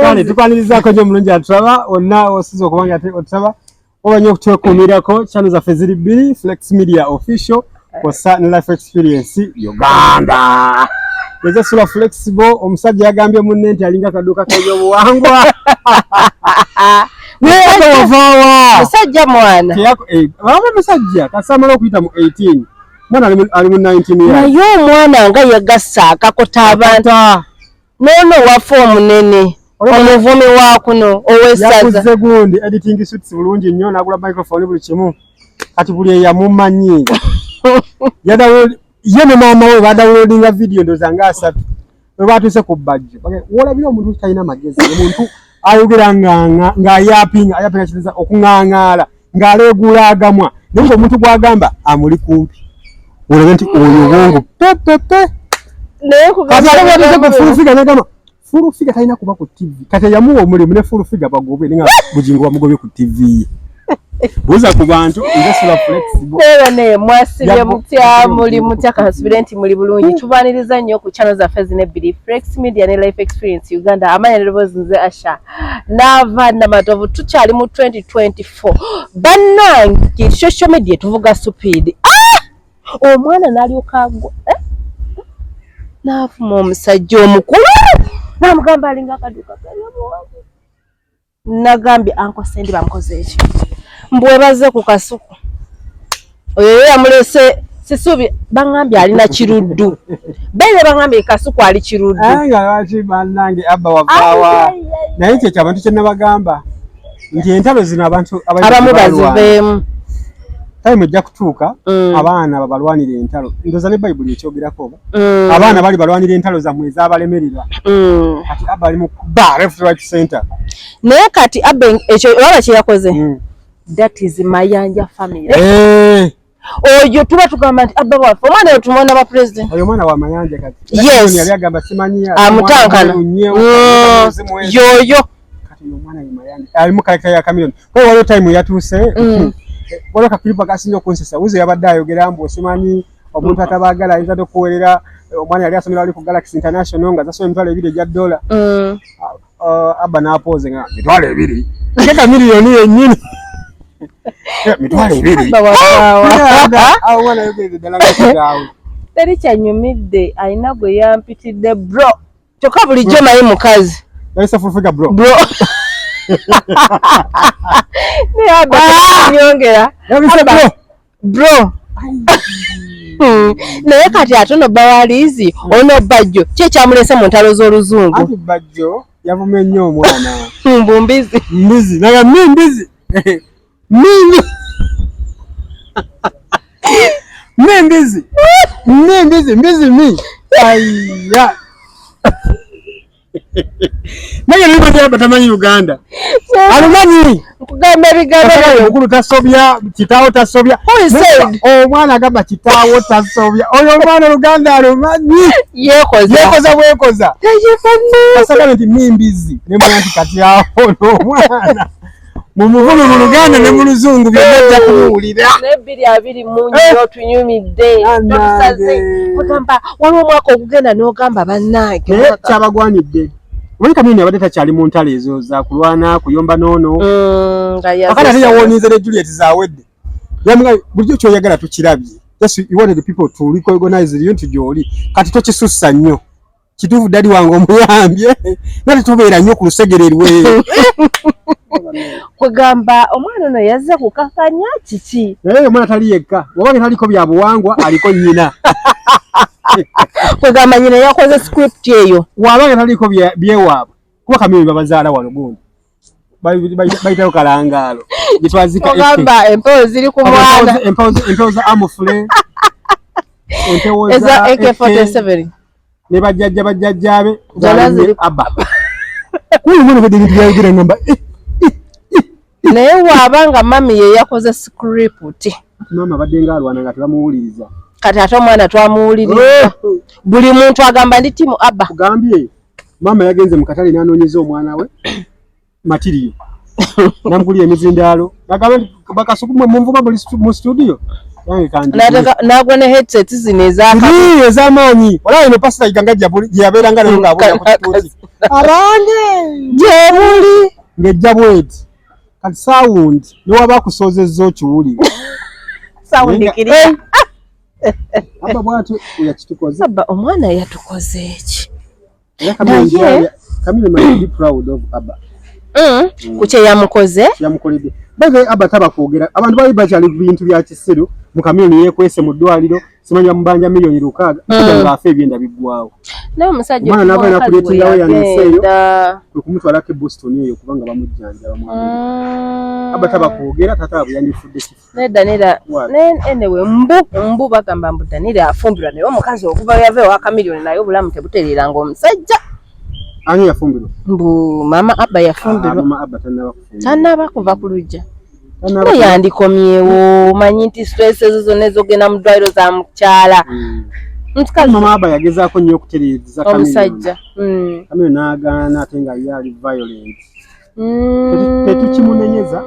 Kale tukwanirizaako nyo mulungi atulaba onna osiza okubanga ate otulaba obanye okutwekuumirako channel zaffe ziri bbiri Flex Media Official kw'ossa ne Life Experience Uganda. Eza sula flexible omusajja yagambye munne nti alinga kaduuka k'ebyobuwangwa. Musajja mwana. Baba musajja kasamala okuyita mu 18. Mwana ali mu 19 years. Naye omwana nga yagassa akakota abantu. Nono wafa omunene. Omuvumi wa kuno owessaza. Yakuze gundi editing suits bulungi nnyo n'agula microphone buli kimu. Kati buli eyamumanyi. Ye ne maama we badawunodinga video ndoza nga 3. Bwe batuuse ku bajjo. Wolabira omuntu talina magezi. Omuntu ayogera ng'ayapinga kiriza okuŋŋaŋaala ng'aleegula agamwa. Naye omuntu gw'agamba amuli kumpi. Olabe nti oyo bwongo pepepe. Kati ate bwatuuse ku full figure n'agamba full figure talina kuba ku TV. Kati yamuwa omulimu ne full figure bagobe nga bugingo bamugobye ku TV. Buza ku bantu ngasula flexible. Ne mwasibye mutya muli mutya kasubire nti muli bulungi. Tubaniriza nnyo ku channel zaffe zine bbiri Flex Media ne Life Experience Uganda. Amanya nerobozi nze Asha. Nava na matovu tukyali mu 2024. Bannange social media tuvuga speed. Omwana n'alyoka agwa. Nafuma omusajja omukulu. Namugamba alinga akaduuka k'ebyobuwangwa. Nagambye anko sendi bamukoze ekyo. Mbwe baze ku kasuku. Oyo yamulese sisubi bangambye alina kiruddu. Bele bangambye kasuku ali kiruddu. Anga lwaki bannange abba wavaawa. Naye kye ky'abantu kye nabagamba nti entalo zino abantu abamu baziveemu. Time ejja kutuuka abaana babalwanira entalo. Ndoza ne Bible ekyogerako oba. Abaana bali balwanira entalo zammwe ez'abalemererwa. Kati abba ali mu left right center. Naye kati abbe ekyo olaba kye yakoze. That is Mayanja family. Oyo tuba tugamba nti abba waffe omwana oyo tumwona ba president. Oyo mwana wa Mayanja kati. Yes. Yali agamba simanyi amutankana. Yoyo. Kati oyo mwana wa Mayanja. Ali mu character ya Chameleone. Kwa hiyo time yatuuse. Wala kakilipa kasinyo konsesa. Uze yabadde ayogera mbu simanyi omuntu atabagala ayinza okuwerera omwana yali asomera ali ku Galaxy International nga zasoma emitwalo 2 ejja $. Abba n'apooze nga mitwalo 2. Keka miliyoni yennyini. Mitwalo 2. Awo mwana yogeze ddala ng'akiraawo. Teri kyanyumidde alina gwe yampitidde bro. Kyokka bulijjo naye mukazi. Yalisa full figure bro. Ne abba nyongera. Bro. Naye kati atono bawalizi ono bajjo kye kyamulese mu ntalo z'oluzungu. Ati bajjo yavume nnyo omwana. Mbumbizi. Mbizi. Naga mbizi. Mbizi. Ayya. Naye niba tyaba tamanyi Uganda. Alumanyi. Kugamba bigamba mukulu tasobya, kitaawo tasobya. Omwana agamba kitaawo tasobya. Oyo omwana Uganda alumanyi. Yekoza bwekoza. Kasagala nti mbizi. Ne mwana nti kati awo omwana. Mumuvulu mu Luganda ne mu Luzungu byajja kuwulira. Ne 2 munyo tunyumidde. Tusaze. Kugamba waliwo omwaka okugenda n'ogamba bannange. Kyabagwanidde. Wali Chameleone abadde takyali mu ntalo ezo za kulwana kuyomba noono. Akati ate yawonize ne Juliet zaawedde. Yamuga bulijjo kyoyagala tukirabye. Just you wanted the people to recognize you nti gy'oli. Kati tokisussa nnyo. Kituufu dadi wange omuyambye. Nati tobeera nnyo ku lusegererwe. Kugamba omwana ono yazze kukakanya kiki? Omwana tali yekka. Wabanga taliko bya buwangwa aliko nnyina. Kugamba nnyina yakoze script eyo. Wabanga taliko byewaabwe. Kuba Chameleone babazaala wano gundi. Bayitayo kalangaalo. Gitwazika kugamba empewo ziri ku mwana. Empewo za Amufule. Empewo za AK47. Ne bajjajjabe. Zona ziri abba. Kuyi mwana bede bintu byayogera ngamba. Naye waabanga mami ye yakoze script. Mama badde ngaalwana nga tebamuwuliriza. Kati ate omwana twamuwuliriza. Buli muntu agamba ndi timu abba. Kugambye mama yagenze mu katale n'anoonyeza omwana we material. Namugulira emizindaalo. Agamba bakasukumwe mu nvuba mu studio. yange kandi nagwa ne headset zino ez'amaanyi wala ino pasita iganga gyabeeranga nayo ng'abuuza ku kituuti abange gyebuli ng'ejja bweti kati saawundi ne waba akusoozezza okiwuli saawundi kiri aba bwatyo yakitukoze aba omwana yatukoze eki Camille might be proud of Abba kuche yamukoze yamukolede bage Abba taba kwogera abantu bali bakyali bintu bya kisero mu Camille yekwese mu ddwaliro simanya mbanja milioni 6 nga afa ebyenda biggwawo nawe musajja omwana n'abaana kuleetingawo yandiseeyo kwe kumutwalako Boston eyo kubanga bamujjanja bamwagala Abba taba kwogera tata abo yandifudde kifu nedda anyway mbu bagamba mbu Danira afumbirwa naye omukazi okuva yave wa Camille naye obulamu tebutereeranga omusajja ani yafumbirwa mbu mama Abba yafumbirwa mama Abba tanaba kuva ku lujja yandikomyewo manyi nti stress ezo zonna ezogenda mu ddwaliro za mukyala mama Abba yagezaako nnyo okutereeza omusajja Camille n'agaana ate nga yali violent tetukimunenyeza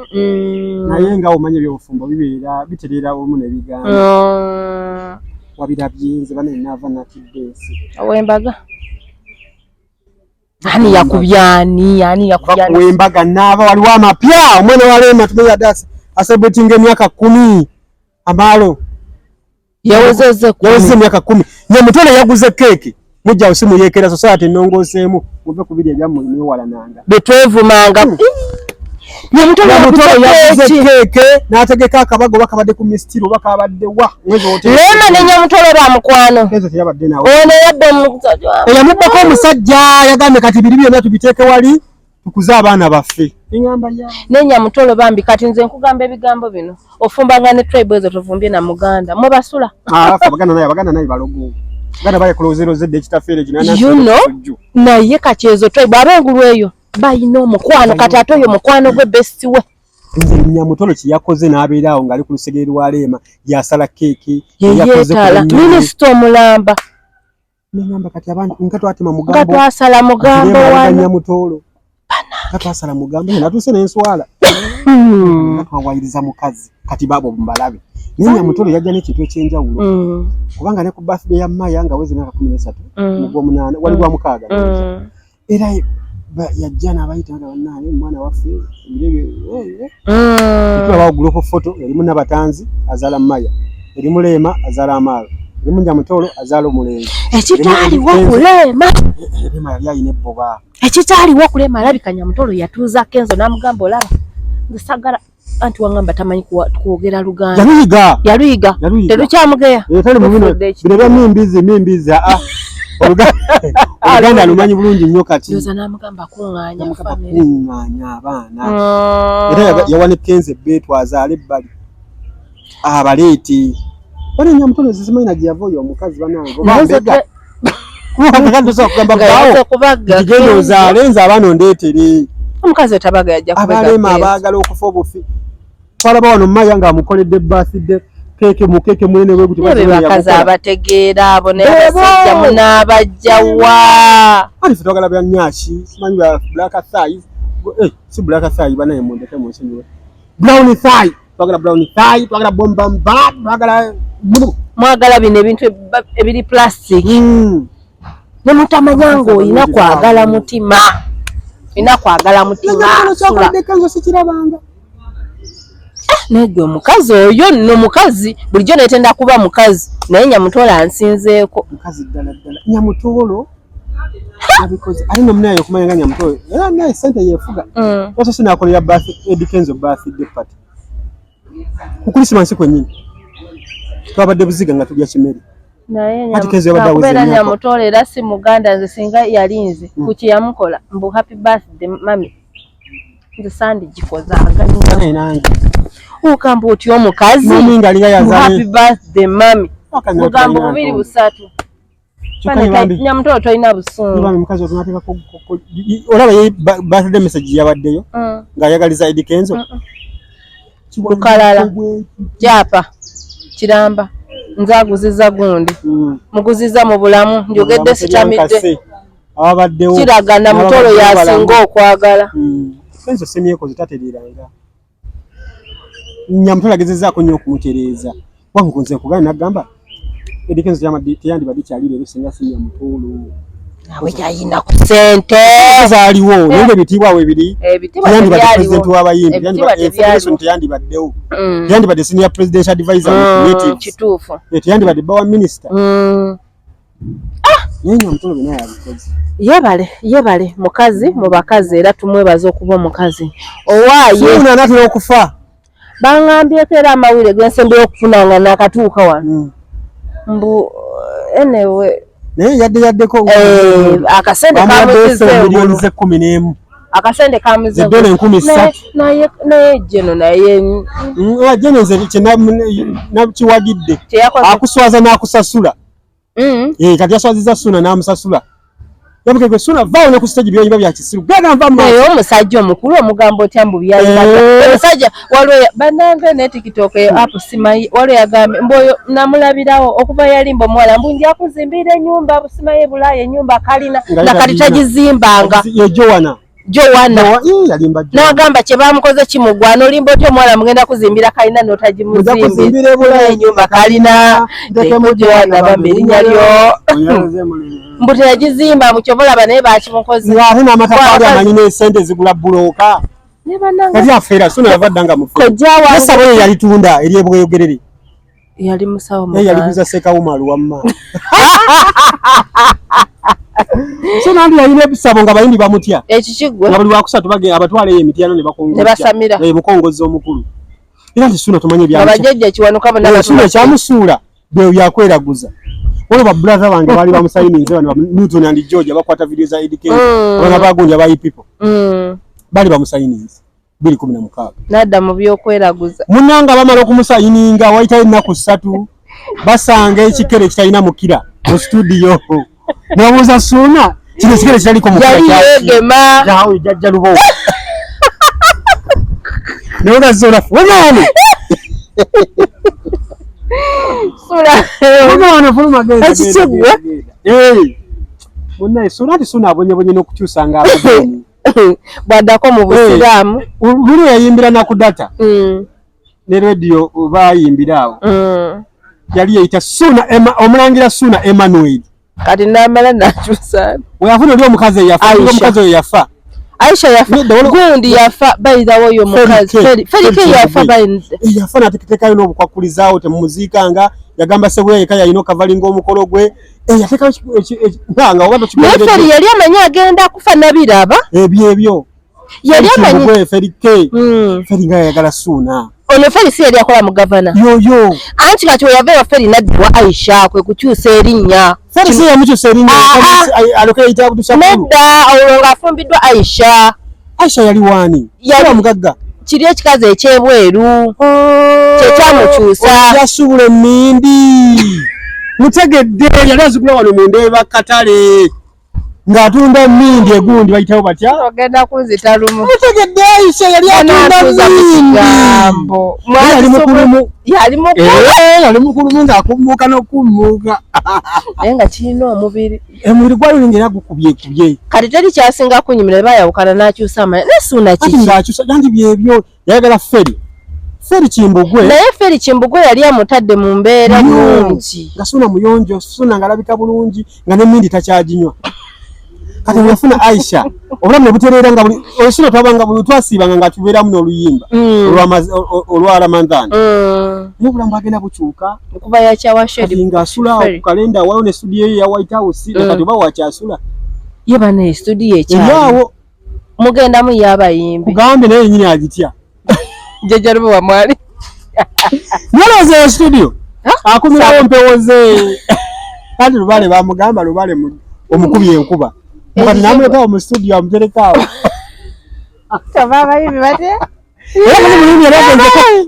naye nga omanye ebyobufumbo bibeera bitereera omu ne bigaana wabirabye nze bane naava natidde ensi owembaga ani yakubyani wembaga naava waliwo amapya omwana wa Lema tumenya dasi asabetinga emyaka 10 amalo yaweze emyaka 10 Nyamutole yaguze keeki mujja osimu yekera society nongoseemu muve ku biri ebyamu niwala nanga betwevumanga Nyamutole yaguze keeke n'ategeka akabago bakabadde ku mistiro bakabadde wa Lema ne Nyamutole bamukwano ezo teyabadde nawe ono yadde omusajja eyamubbako omusajja yagambye kati biri byonna tubiteeke wali tukuze abaana baffe ne Nyamutole bambi kati nze nkugamba ebigambo bino ofumbanga ne tribe ezo tovumbye na muganda mwe basula baganda naye balogo gana baye kulozero zedde ekitafeere kinana naye kati ezo tribe abengulu eyo bayina omukwano kati ate oyo mukwano gwe besti we Nyamutolo kiyakoze n'abeerawo ng'ali ku lusegeri lwa Lema yasala keeki yeetala minisita omulamba n'engamba kati abantu nga twatema mugambo nga twasala mugambo wano Nyamutolo nga twasala mugambo natuuse n'enswala nga twawayiriza mukazi kati baabo mbalabe naye Nyamutolo yajja n'ekintu ekyenjawulo kubanga ne ku birthday ya Maya nga wezi myaka 13 mu Gw'omunaana wali gwa mukaaga era yajja n'abayita nga bannaye omwana waffe tulaba group photo erimu Nabatanzi azaala Maya erimu Lema azaala Amaalo erimu Nyamutolo azaala Omulenzi ekitaaliwo ku Lema Lema yali ayina ebboba ekitaaliwo ku Lema alabika Nyamutolo yatuuza Kenzo n'amugamba olaba ngisagala anti wangamba tamanyi kwogera Luganda yaluyiga terukyamugeya tali mu bino bya mimbizi Oluganda lumanyi bulungi nnyo kati yoza n'amugamba kuŋŋaanya abaana era yawane Kenzo ebbeetu azaala ebbali abaleeti wali Nyamutolo zizimanyi na gyeyava oyo omukazi banange genda ozaale nze abaana ondeetere omukazi etabaga yajja Abalema abaagala okufa obufi twalaba wano Maya ng'amukoledde birthday keeke mu keeke munene bwe guti bakazi abategeera abo naye abasajja munaabajjawa ali ffe twagala bya Nyashi simanyi bya black thighs si black thigh banaye mundeke munsonyiwe brown thigh twagala brown thigh twagala bombamba twagala mwagala bino ebintu ebiri plastic ne mutamanyanga oyina kwagala mutima sikirabanga negwe omukazi oyo nno mukazi bulijjo netenda kuba mukazi naye Nyamutolo ansinzeeko mukazi ddala Nyamutolo yabikoze ali nomunaye okumanya nga Nyamutolo era naye sente yeefuga oso sinakolera Kenzo birthday party ku Christmas kwennyini twabadde buziga nga tulya kimere naye Nyamutolo era si muganda nze singa yalinze ku kiyamukola mbu happy birthday mami nze sandi gikozaanga nange ukamba oti omukazi happy birthday mami mugambo 2-3 Nyamutolo tolina busungu olaba ye birthday message yabaddeyo ng'ayagaliza Kenzo lukalala japa kiramba nze aguziza gundi muguziza mu bulamu njogedde sitamidde ababaddewo kiraga Nyamutolo yasinga okwagala Kenzo semyeko zitatereeranga Nyamutolo agezezaako nnyo okumutereeza wangunze kugana nagamba edikenzo yamadi tiyandi badikyalire bisinga sinya mutulu nawe yayina ku sente zaaliwo nende bitibwa we biri tiyandi badi president w'abayimbi tiyandi baddewo tiyandi badi senior presidential advisor native kituufu tiyandi badi bawa minister nyenyo mutulu bino yabikoze yebale mukazi mu bakazi era tumwebaza okuba omukazi owaaye suna natera okufa bangambyeko era amawulire gensembera okufuna nga nakatuuka wano mbu enewe naye yaddeko akasente miliyoni ze 11 akasente kamuze dola 13 naye jeno naye jeno nze kiwagidde akuswaza n'akusasula kati yaswaziza suna n'amusasula yabuke gwe suna vaawo ne ku stage byonyimba bya kisiru gana nva mu omusajja omukulu omugambo otyambu byayimba omusajja waliwo banange ne TikTok app simayi waliwo yagambe mboyo namulabirawo okuva yalimba omuwala mbu nja kuzimbira ennyumba busimaye bulaye ennyumba kalina nakati tagizimbanga ye Joanna yalimba n'agamba kye bamukoze kimugwana olimba otyo omuwala mugenda kuzimbira kalina n'otagimuzimbira ennyumba kalina Joanna bambirinya lyo mbuto yagizimba mukyobola naye bakimukoze ate n'amatafali amanyi n'esente zigula buloka kati afeera suna yavaddanga mufesabo ye yalitunda eryebweyogerere yali musawo yaliguza sekawumalu wamma so nandi yalina ebisabo nga bayimbi bamutya ekikigwe nga buli wakusatu bagenda abatwala emityano ne basamira mukongozi omukulu era nti suna tumanye byabajjajja kiwanuka suna ekyamusuula bwe byakweraguza wano ba brother wange bali bamusayininze bano Newton and George bakwata video za education bana bagonja ba people bali bamusayininze 2016 nadda mu byokweraguza munanga bamala okumusayininga waita ennaku 3 basanga ekikere kitalina mukira mu studio nabuza suna kino ekikere kitaliko mukira yali yegema jawe jajja lubo naona zora wano sura fuluma genda munne suna abonye n'okukyusanga abageni bwadako mu Busiraamu buli yayimbira na ku data ne radio bayimbira awo yali yayita suna omulangira suna Emmanuel kati namala nakyusa weyafuna oli omukazi yafa Aisha yafa gundi yafa bayirawo yo mukazi Ferike yafa bayinze yafa natekeka ino obukwakulizaawo temumuziikanga yagamba sebwe yeka yayino kavalinga omukolo gwe yateka nanga obato kikwere Feri yali amanya agenda kufa nabiraba ebyo yali amanya Ferike Feringa yagala suna ono Feri si yali akola mu governor yo anti kati oyava Feri nadwa Aisha kwe kukyusa erinnya Feri si yamukyusa erinnya alokeyita Abdushakur nedda olonga afumbiddwa Aisha yali wani yali mugagga kiri ekikazi ekyebweru kyekyamukyusa yasubula emmindi mutegedde yali azigula wano mu Ndeeba Katale ng'atunda emmindi egundi bayitawo batya ogenda kunzita lumu mutegedde Aisha yali atunda emmindi yali mukulumu ng'akummuuka n'okummuuka naye nga kirina omubiri gwali era gukubye kati teri kyasinga kunyumira bayawukana n'akyusa amanya nesuna ng'akyusa gandi byebyo yayagala Feri Kimbugwe naye Feri Kimbugwe yali amutadde mu mbeera nnungi nga suna muyonjo suna ng'alabika bulungi nga n'emmindi takyaginywa kati yafuna Aisha obulamu ne butereera nga buli olusino twabanga buli twasiibanga ng'atubeeramu n'oluyimba olwa Ramadhan n'obulamu bwagenda bukyuka okuva yakyawasheri ng'asula ku kalenda wayo ne studio ye ya White House kati oba wakyasula yeba ne studio ekyawo mugendamu y'abayimbi kugambe naye nyini agitya jjajja wa mwali nyaloze ya studio akumirawo mpewo ze kandi Lubale bamugamba Lubale omukubi enkuba kati namulekawo mu studio amuterekaawo tababayimbi bate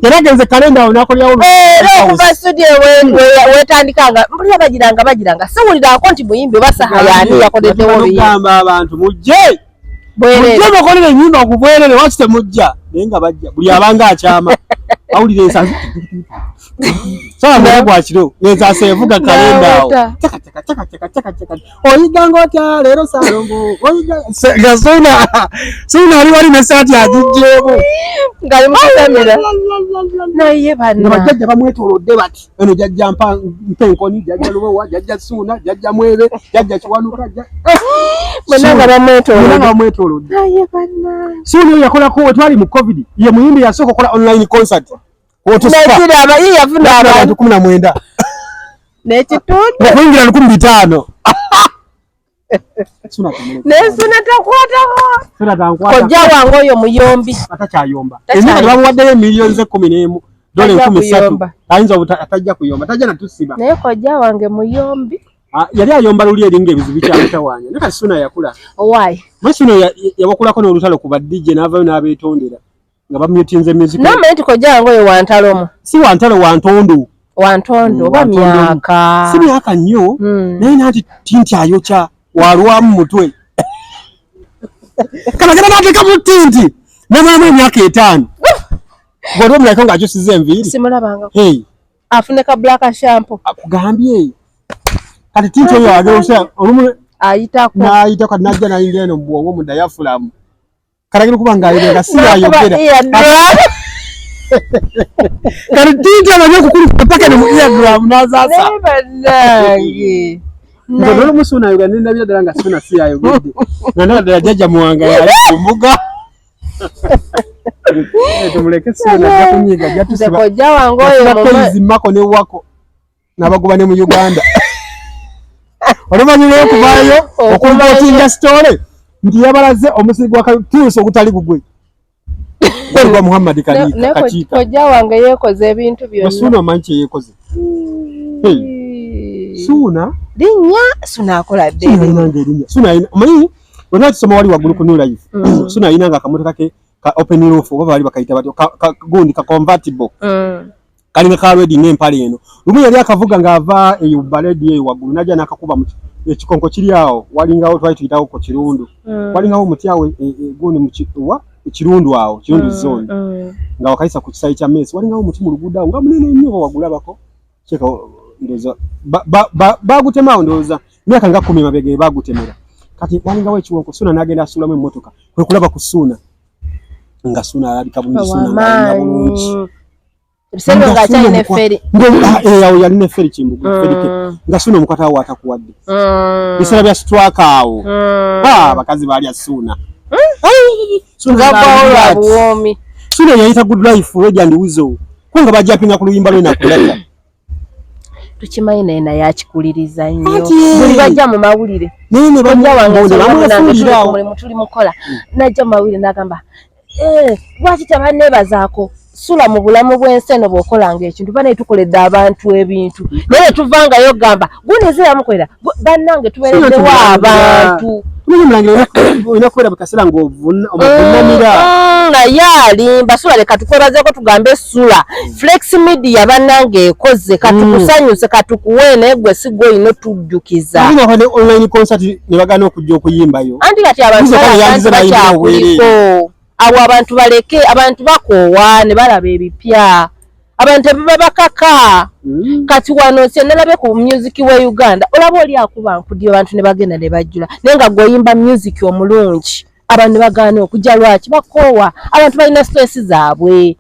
yaragenze kalenda awo nakolyawo okuva studio wetandikanga mbulira bagiranga siwulirako nti muyimbi basaha yaani yakoleddewo oluyimba abantu mujje mukolere ennyimba ku bwerere waki temujja nenga bajja buli abanga akyama awulire ensansi sana kwa kiro neza sevuga kalenda chaka chaka chaka chaka chaka chaka oyigango kya lero salongo oyiga sona ali message ajijjebo ngali mukamera naye bana bajja bamwetolodde bati eno jajja mpenkoni jajja lubowa jajja suna jajja mwebe jajja kiwanuka bana bamwetolodde naye bana suna yakola ko twali mu covid ye muyimbi yasoko kola online concert Nekira aba yafuna abantu 19 nekitundu kuingira 15 nesuna takwatako suna tankwata kojja wange oyo muyombi atakyayomba emika bamuwaddeyo millions 11 dola 13 ayinza atajja kuyomba tajja natusiba naye kojja wange muyombi yali ayomba luli eringa ebizibu kyamutawanya neka suna yakula why masino yabakulako n'olutalo ku DJ n'avayo n'abeetondera nga bamutinze music namenti kojja wange oyo wantalomo si wantalo wantondo oba myaka si myaka nnyo naye nati tinti ayokya walwamu mutwe kanagenda nateeka mu tinti navaamu emyaka 5 gwe omulako ng'akyusiza enviiri simulabanga afune ka black shampoo akugambye kati tinti oyo agenda olumu ayitako kati najja nayingira eno mu bwongo mu diaphragm kalagira kuba ng'ayirenga si ayogera kati tinti amanye okukulukuta paka ne mu eardrum n'azaasa ndono musuna yogera nabyo ddala nga suna si ayogedde nga ddala jjajja muwanga yali ku mbuga tumuleke suna ajja kunyiga ajja tusiba kojja wange oyo mako ne wako n'abagoba ne mu Uganda olumanyire okuvaayo okumbotinga story nti yabalaze omusiri gwa Kyuso ogutali gugwe gwa Muhammad Kachiika kojja wange yeekoze ebintu byonna Suna omanyi kye yeekoze Suna Suna akola ddene Suna omanyi wonna tusoma wali waggulu ku New Life Suna ayinanga akamotoka ke ka open roof oba bali bakayita batyo gundi ka convertible kalime ka ready n'empale eno lumu yali akavuga ng'ava eyo baledi eyo waggulu najja n'akakuba mu ekikonko kiri awo walingawo twali tuyitawo ku kirundu walingawo omuti awo gundi mu ekirundu awo kirundu zone nga wakayisa ku kisayi kya Messi walingawo omuti mu luguudo awo nga munene nnyo wagulabako cheka ndoza bagutemawo ndoza myaka nga 10 mabege bagutemera kati walingawo ekiwonko Suna n'agenda asulamu emmotoka kwe kulaba ku Suna nga Suna alabika bulungi Suna nga bulungi Bisendo nga chali ne feri. Yawo yali ne feri Kimbugu ferike. Nga Suna omukata awo atakuwadde. Bisera bya strike awo. Bakazi bali asuna. Suna bawomi. Suna yayita good life Reggie and Wizo. Kwanga bajja pinga ku luyimba lwe nakulaka. Tukimanyi naye yakikuliriza nnyo. Buli bajja mu mawulire. Nene bajja wange tuli mukola. Najja mawulire nagamba lwaki tabannebazaako sula mu bulamu bw'enseno bw'okolanga ekintu bane tukoledde abantu ebintu naye tuvangayo gamba gunezera mukolera bannange tubeereddewo abantu olina kubeera bukasera ng'ovunamira naye alimba Sula leka tukwebazeeko tugambe Sula Flex Media bannange ekoze katukusanyuse katukuwe naye gwe si gwe olina otujjukiza online concert ne bagana okujja okuyimbayo anti kati abantu bakyakuliko awo abantu baleke abantu bakoowa ne balaba ebipya abantu ebaba bakaka kati wano nalabe ku music we Uganda olaba oli akuba nkudi abantu ne bagenda ne bajjula naye nga goyimba music omulungi abantu bagaana okujja lwaki bakoowa abantu balina stress zaabwe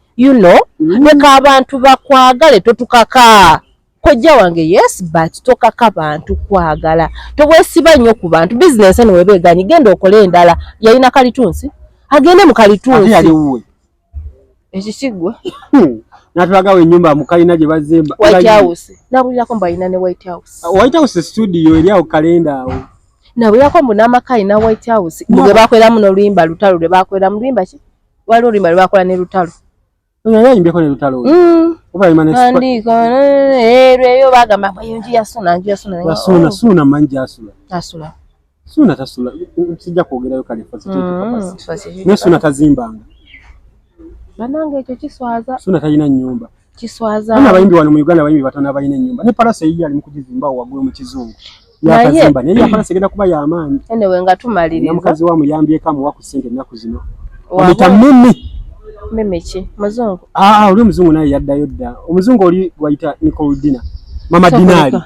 leka abantu bakwagale totukaka kojja wange yes but tokaka bantu kwagala tobwesiba nnyo ku bantu business eno webeeganyi genda okole endala yalina kalitunsi agende mu kalitunsi ekisigwa natulagawo ennyumba mukalina gye bazimba White House nabulirako mbu alina ne White House White House studio eri awo kalenda awo nabulirako mbu n'amakayi na White House gwe bakoleramu n'oluyimba lutalo lwe bakolera mu luyimba ki waliwo oluyimba lwe bakola ne lutalo yayimbyeko ne lutalo andika eyo bagamba nju ya Suna manji asula Suna tasula sijja kwogerayo kale ne Suna tazimbanga banange ekyo kiswaza Suna talina nnyumba kiswaza abayimbi wano mu Uganda abayimbi batono abalina ennyumba ne Palase yiye ali mu kugizimba waggulu mu kizungu yakazimba naye Palase egenda kuba y'amaanyi enewe nga tumaliriza mukazi wa muyambyeko amuwa ku ssente ennaku zino omita mimi Memechi muzungu uli muzungu naye yaddayo dda omuzungu oli gwayita Nicole Dina mama Dinali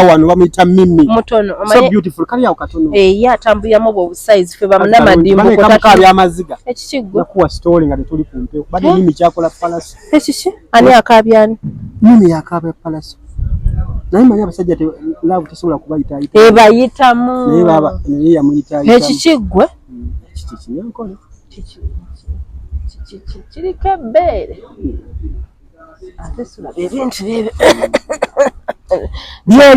wano bamuyita Mimi mutono so beautiful kali yao katono yatambuya mu bo size fe bamunamadimbo kotaka amaziga ekikigwa nakuwa story nga tuli kumpe bali Mimi kyakola palace ekishi ani akabyani Mimi yakabya palace naye manya abasajja te love tesobola kubayita bayitamu naye baba naye yamuyita ekikigwa kinyankole kirika bere ate sula bebintu bebe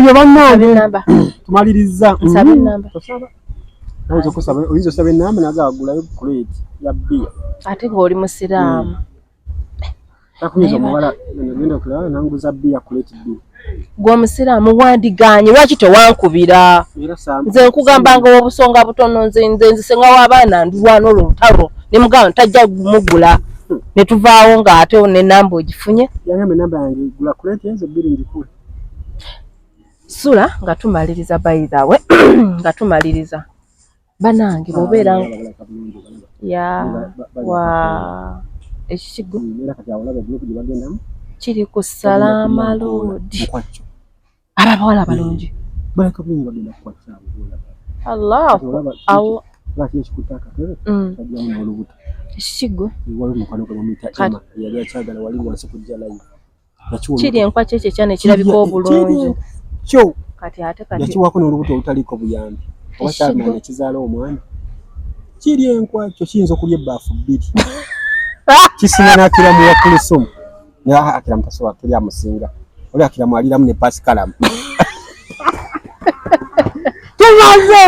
byo bannange namba tumaliriza sabe namba tosaba nazo kusaba oyizo sabe namba nagagula yo crate ya bia ate ngoli musiramu takuyizo mwala ngenda kulala nanguza bia crate bia gwa musiramu wandiganye lwaki tewankubira nze nkugamba nga obusonga butono nze nzisenga w'abaana ndulwana olutalo ne mugamba tajja mugula ne tuvaawo nga ate ne namba ogifunye yange namba yange gula crate ezo biri ndikule sula nga tumaliriza by the way nga tumaliriza banange bobeera ya wa ekikigo era kati awolabe group gye bagendamu kiri ku Salama Road abawala balungi baleka bingi bagenda kukwatsa Allah au laki ekikutaka tajja mu olubuto ekikigo wali mukano kwa mita ema yali akyagala wali wansi kujja live kiri enkwa kyekyo kyane kirabika obulungi kyo kati yakiwako n'olubuto olutaliko buyambi oba kyamanya kizaala omwana kiri enkwa kyo kiyinza okulya ebbaafu bbiri kisinga n'akiramu wa kulisumu akiramu tasobola tulya musinga oli akiramu aliramu ne pasikalamu tumaze